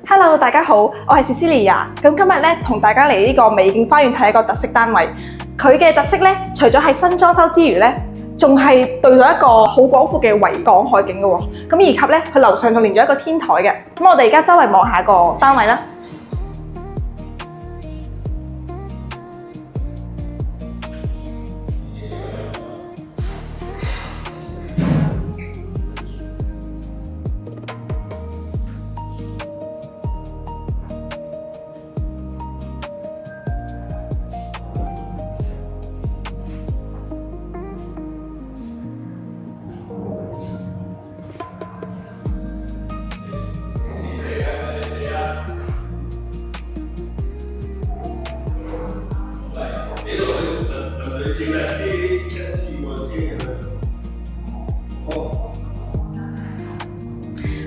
Hello， 大家好，我係 Cecilia。咁今日咧同大家嚟呢個美景花園睇一個特色單位。佢嘅特色咧，除咗係新裝修之餘咧，仲係對到一個好廣闊嘅維港海景嘅喎。咁以及咧，佢樓上仲連咗一個天台嘅。咁我哋而家周圍望下個單位啦。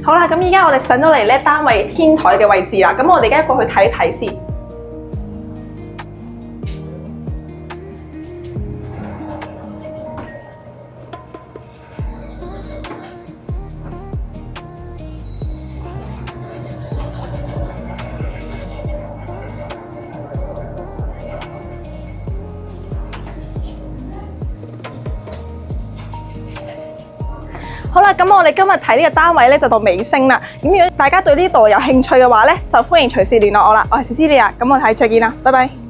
好啦，咁而家我哋上到嚟咧單位天台嘅位置啦，咁我哋而家過去睇一睇先。好啦，咁我哋今日睇呢個單位咧就到尾聲啦。咁如果大家對呢度有興趣嘅話咧，就歡迎隨時聯絡我啦。我係 Cecilia，咁我哋再見啦，拜拜。